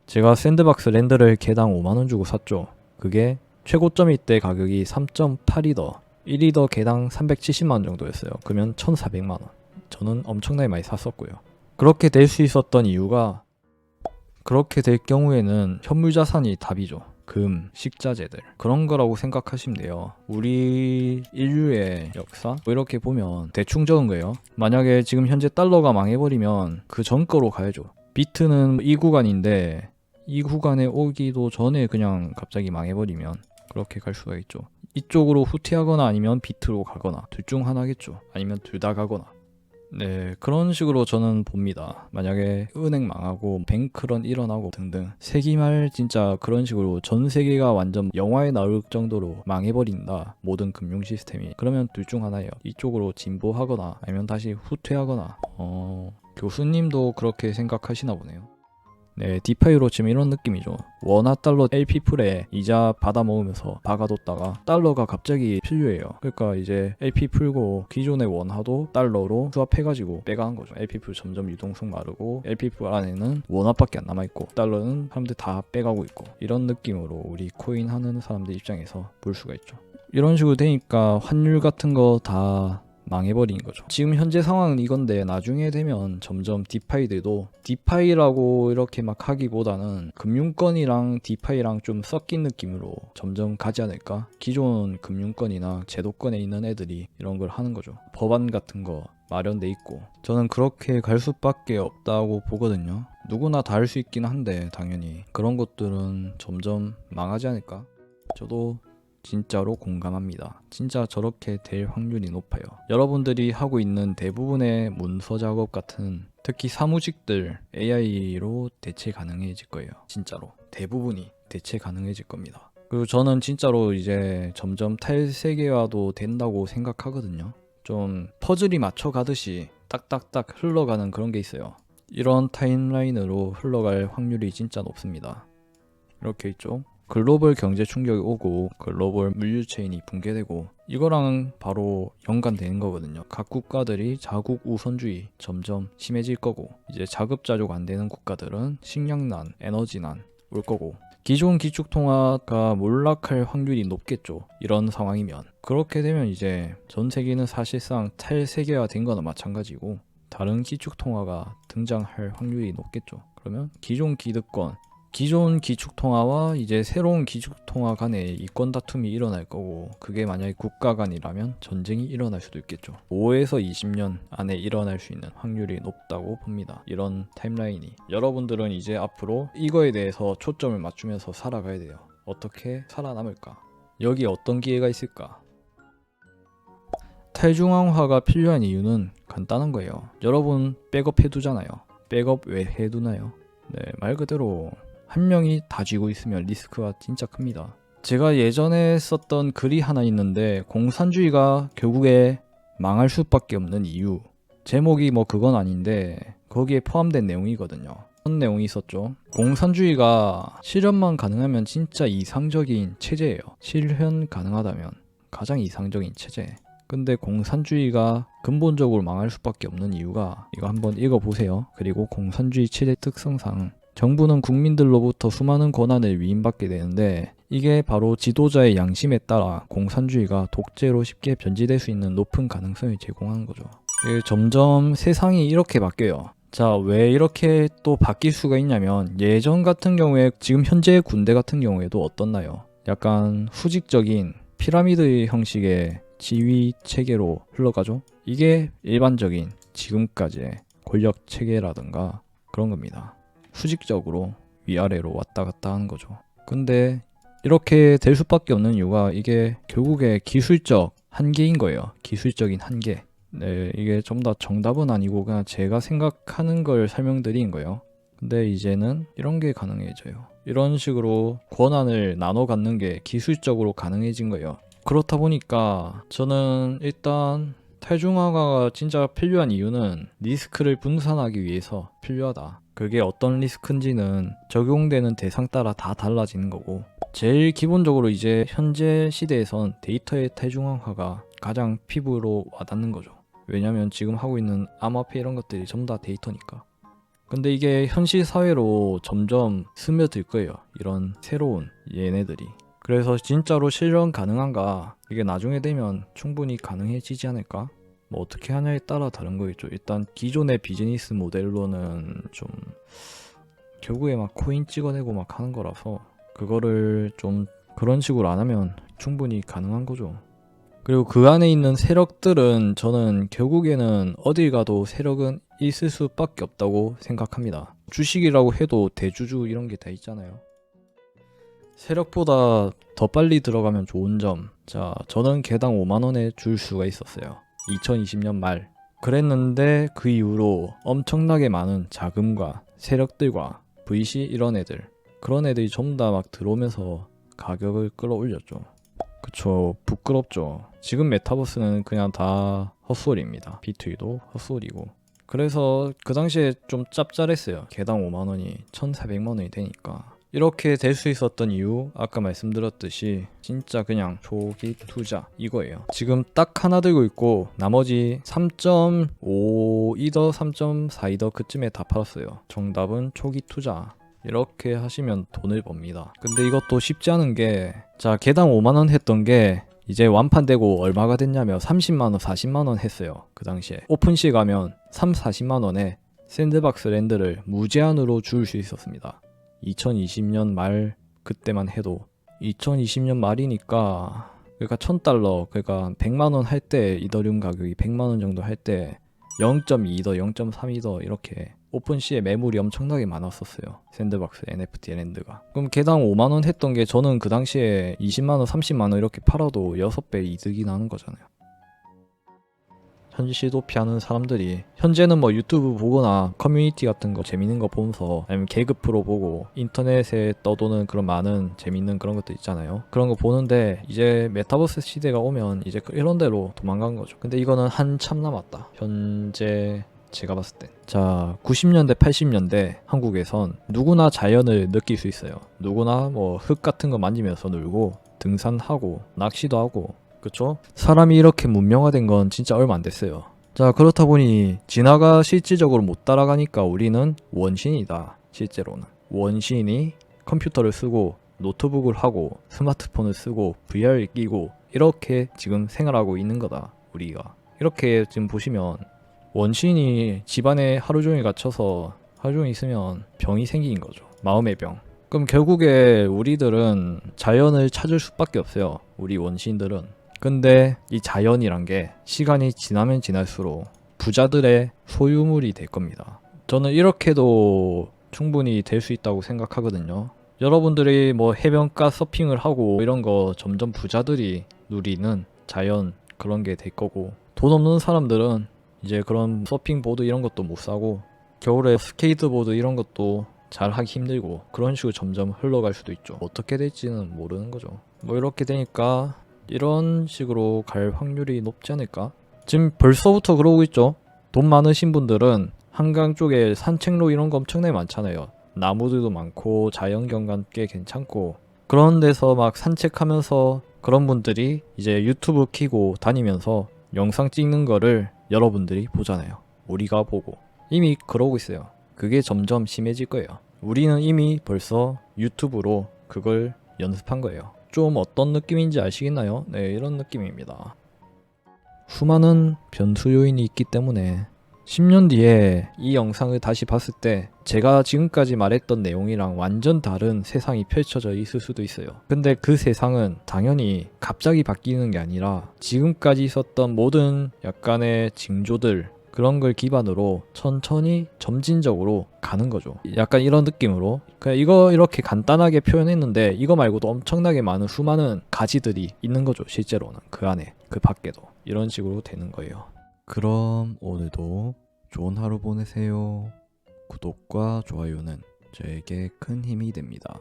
제가 샌드박스 랜드를 개당 5만원 주고 샀죠. 그게 최고점일 때 가격이 3.8이더 1이더 개당 370만원 정도였어요. 그러면 1400만원. 저는 엄청나게 많이 샀었고요. 그렇게 될 수 있었던 이유가, 그렇게 될 경우에는 현물자산이 답이죠. 금, 식자재들, 그런 거라고 생각하시면 돼요. 우리 인류의 역사 뭐 이렇게 보면 대충 적은 거예요. 만약에 지금 현재 달러가 망해버리면 그 전 거로 가야죠. 비트는 이 구간인데 이 구간에 오기도 전에 그냥 갑자기 망해버리면 그렇게 갈 수가 있죠. 이쪽으로 후퇴하거나 아니면 비트로 가거나 둘 중 하나겠죠. 아니면 둘 다 가거나. 네, 그런 식으로 저는 봅니다. 만약에 은행 망하고 뱅크런 일어나고 등등 세기말 진짜 그런 식으로 전 세계가 완전 영화에 나올 정도로 망해버린다, 모든 금융 시스템이. 그러면 둘 중 하나예요. 이쪽으로 진보하거나 아니면 다시 후퇴하거나. 교수님도 그렇게 생각하시나 보네요. 네, 디파이로 지금 이런 느낌이죠. 원화 달러 LP풀에 이자 받아 먹으면서 박아뒀다가 달러가 갑자기 필요해요. 그러니까 이제 LP 풀고 기존의 원화도 달러로 수합해가지고 빼가는 거죠. LP풀 점점 유동성 마르고 LP풀 안에는 원화밖에 안 남아있고 달러는 사람들 다 빼가고 있고, 이런 느낌으로 우리 코인 하는 사람들 입장에서 볼 수가 있죠. 이런 식으로 되니까 환율 같은 거 다 망해버린 거죠. 지금 현재 상황은 이건데 나중에 되면 점점 디파이들도 디파이라고 이렇게 막 하기보다는 금융권이랑 디파이랑 좀 섞인 느낌으로 점점 가지 않을까? 기존 금융권이나 제도권에 있는 애들이 이런 걸 하는 거죠. 법안 같은 거 마련돼 있고. 저는 그렇게 갈 수밖에 없다고 보거든요. 누구나 다 할 수 있긴 한데 당연히 그런 것들은 점점 망하지 않을까? 저도 진짜로 공감합니다. 진짜 저렇게 될 확률이 높아요. 여러분들이 하고 있는 대부분의 문서 작업 같은, 특히 사무직들 AI로 대체 가능해질 거예요. 진짜로 대부분이 대체 가능해질 겁니다. 그리고 저는 진짜로 이제 점점 탈세계화도 된다고 생각하거든요. 좀 퍼즐이 맞춰가듯이 딱딱딱 흘러가는 그런 게 있어요. 이런 타임라인으로 흘러갈 확률이 진짜 높습니다. 이렇게 있죠. 글로벌 경제 충격이 오고 글로벌 물류 체인이 붕괴되고, 이거랑 바로 연관되는 거거든요. 각 국가들이 자국 우선주의 점점 심해질 거고, 이제 자급자족 안 되는 국가들은 식량난, 에너지난 올 거고, 기존 기축통화가 몰락할 확률이 높겠죠. 이런 상황이면. 그렇게 되면 이제 전 세계는 사실상 탈세계화 된 거나 마찬가지고 다른 기축통화가 등장할 확률이 높겠죠. 그러면 기존 기득권, 기존 기축통화와 이제 새로운 기축통화 간에 이권 다툼이 일어날 거고, 그게 만약에 국가 간이라면 전쟁이 일어날 수도 있겠죠. 5에서 20년 안에 일어날 수 있는 확률이 높다고 봅니다. 이런 타임라인이. 여러분들은 이제 앞으로 이거에 대해서 초점을 맞추면서 살아가야 돼요. 어떻게 살아남을까? 여기 어떤 기회가 있을까? 탈중앙화가 필요한 이유는 간단한 거예요. 여러분 백업 해두잖아요. 백업 왜 해두나요? 네, 말 그대로 한 명이 다 쥐고 있으면 리스크가 진짜 큽니다. 제가 예전에 썼던 글이 하나 있는데, 공산주의가 결국에 망할 수밖에 없는 이유, 제목이 뭐 그건 아닌데 거기에 포함된 내용이거든요. 그런 내용이 있었죠. 공산주의가 실현만 가능하면 진짜 이상적인 체제예요. 실현 가능하다면 가장 이상적인 체제. 근데 공산주의가 근본적으로 망할 수밖에 없는 이유가, 이거 한번 읽어보세요. 그리고 공산주의 체제 특성상 정부는 국민들로부터 수많은 권한을 위임받게 되는데, 이게 바로 지도자의 양심에 따라 공산주의가 독재로 쉽게 변질될 수 있는 높은 가능성을 제공하는 거죠. 점점 세상이 이렇게 바뀌어요. 자, 왜 이렇게 또 바뀔 수가 있냐면, 예전 같은 경우에 지금 현재 군대 같은 경우에도 어떻나요? 약간 수직적인 피라미드 형식의 지휘 체계로 흘러가죠. 이게 일반적인 지금까지의 권력 체계라든가 그런 겁니다. 수직적으로 위아래로 왔다 갔다 하는 거죠. 근데 이렇게 될 수밖에 없는 이유가, 이게 결국에 기술적 한계인 거예요. 기술적인 한계. 네, 이게 좀 더 정답은 아니고 그냥 제가 생각하는 걸 설명드린 거예요. 근데 이제는 이런 게 가능해져요. 이런 식으로 권한을 나눠 갖는 게 기술적으로 가능해진 거예요. 그렇다 보니까 저는 일단 탈중화가 진짜 필요한 이유는 리스크를 분산하기 위해서 필요하다. 그게 어떤 리스크인지는 적용되는 대상 따라 다 달라지는 거고, 제일 기본적으로 이제 현재 시대에선 데이터의 탈중앙화가 가장 피부로 와닿는 거죠. 왜냐면 지금 하고 있는 암호화폐 이런 것들이 전부 다 데이터니까. 근데 이게 현실 사회로 점점 스며들 거예요. 이런 새로운 얘네들이. 그래서 진짜로 실현 가능한가? 이게 나중에 되면 충분히 가능해지지 않을까? 뭐 어떻게 하냐에 따라 다른 거겠죠. 일단 기존의 비즈니스 모델로는 좀 결국에 막 코인 찍어내고 막 하는 거라서 그거를 좀 그런 식으로 안 하면 충분히 가능한 거죠. 그리고 그 안에 있는 세력들은 저는 결국에는 어딜 가도 세력은 있을 수밖에 없다고 생각합니다. 주식이라고 해도 대주주 이런 게 다 있잖아요. 세력보다 더 빨리 들어가면 좋은 점. 자, 저는 개당 5만원에 줄 수가 있었어요. 2020년 말. 그랬는데 그 이후로 엄청나게 많은 자금과 세력들과 VC 이런 애들, 그런 애들이 전부 다 막 들어오면서 가격을 끌어올렸죠. 그쵸, 부끄럽죠. 지금 메타버스는 그냥 다 헛소리입니다. B2B도 헛소리고. 그래서 그 당시에 좀 짭짤했어요. 개당 5만원이 1,400만원이 되니까. 이렇게 될 수 있었던 이유, 아까 말씀드렸듯이 진짜 그냥 초기 투자 이거예요. 지금 딱 하나 들고 있고 나머지 3.5이더 3.4이더 그쯤에 다 팔았어요. 정답은 초기 투자. 이렇게 하시면 돈을 법니다. 근데 이것도 쉽지 않은 게, 자, 개당 5만원 했던 게 이제 완판되고 얼마가 됐냐면 30만원, 40만원 했어요. 그 당시에 오픈시에 가면 3, 40만원에 샌드박스 랜드를 무제한으로 줄 수 있었습니다. 2020년 말 그때만 해도 2020년 말이니까 그러니까 1000달러, 그러니까 100만원 할 때 이더리움 가격이 100만원 정도 할 때 0.2더 0.3이더 이렇게 오픈시에 매물이 엄청나게 많았었어요. 샌드박스 NFT 랜드가. 그럼 개당 5만원 했던 게 저는 그 당시에 20만원 30만원 이렇게 팔아도 6배 이득이 나는 거잖아요. 현실 도피하는 사람들이 현재는 뭐 유튜브 보거나 커뮤니티 같은 거 재밌는 거 보면서, 아니면 개그 프로 보고 인터넷에 떠도는 그런 많은 재밌는 그런 것도 있잖아요. 그런 거 보는데 이제 메타버스 시대가 오면 이제 이런 데로 도망간 거죠. 근데 이거는 한참 남았다. 현재 제가 봤을 때. 자, 90년대 80년대 한국에선 누구나 자연을 느낄 수 있어요. 누구나 뭐 흙 같은 거 만지면서 놀고 등산하고 낚시도 하고, 그쵸? 사람이 이렇게 문명화된 건 진짜 얼마 안 됐어요. 자, 그렇다 보니 진화가 실질적으로 못 따라가니까 우리는 원신이다. 실제로는 원신이 컴퓨터를 쓰고 노트북을 하고 스마트폰을 쓰고 VR을 끼고 이렇게 지금 생활하고 있는 거다. 우리가 이렇게 지금 보시면 원신이 집안에 하루 종일 갇혀서 하루 종일 있으면 병이 생긴 거죠. 마음의 병. 그럼 결국에 우리들은 자연을 찾을 수밖에 없어요. 우리 원신들은. 근데 이 자연이란 게 시간이 지나면 지날수록 부자들의 소유물이 될 겁니다. 저는 이렇게도 충분히 될 수 있다고 생각하거든요. 여러분들이 뭐 해변가 서핑을 하고 이런 거 점점 부자들이 누리는 자연 그런 게 될 거고, 돈 없는 사람들은 이제 그런 서핑보드 이런 것도 못 사고 겨울에 스케이트보드 이런 것도 잘 하기 힘들고 그런 식으로 점점 흘러갈 수도 있죠. 어떻게 될지는 모르는 거죠. 뭐 이렇게 되니까 이런 식으로 갈 확률이 높지 않을까? 지금 벌써부터 그러고 있죠. 돈 많으신 분들은 한강 쪽에 산책로 이런 거 엄청나게 많잖아요. 나무들도 많고 자연경관 꽤 괜찮고, 그런 데서 막 산책하면서 그런 분들이 이제 유튜브 키고 다니면서 영상 찍는 거를 여러분들이 보잖아요. 우리가 보고 이미 그러고 있어요. 그게 점점 심해질 거예요. 우리는 이미 벌써 유튜브로 그걸 연습한 거예요. 좀 어떤 느낌인지 아시겠나요? 네, 이런 느낌입니다. 수많은 변수 요인이 있기 때문에 10년 뒤에 이 영상을 다시 봤을 때 제가 지금까지 말했던 내용이랑 완전 다른 세상이 펼쳐져 있을 수도 있어요. 근데 그 세상은 당연히 갑자기 바뀌는 게 아니라 지금까지 있었던 모든 약간의 징조들, 그런 걸 기반으로 천천히 점진적으로 가는 거죠. 약간 이런 느낌으로. 그냥 이거 이렇게 간단하게 표현했는데 이거 말고도 엄청나게 많은 수많은 가지들이 있는 거죠. 실제로는 그 안에, 그 밖에도 이런 식으로 되는 거예요. 그럼 오늘도 좋은 하루 보내세요. 구독과 좋아요는 저에게 큰 힘이 됩니다.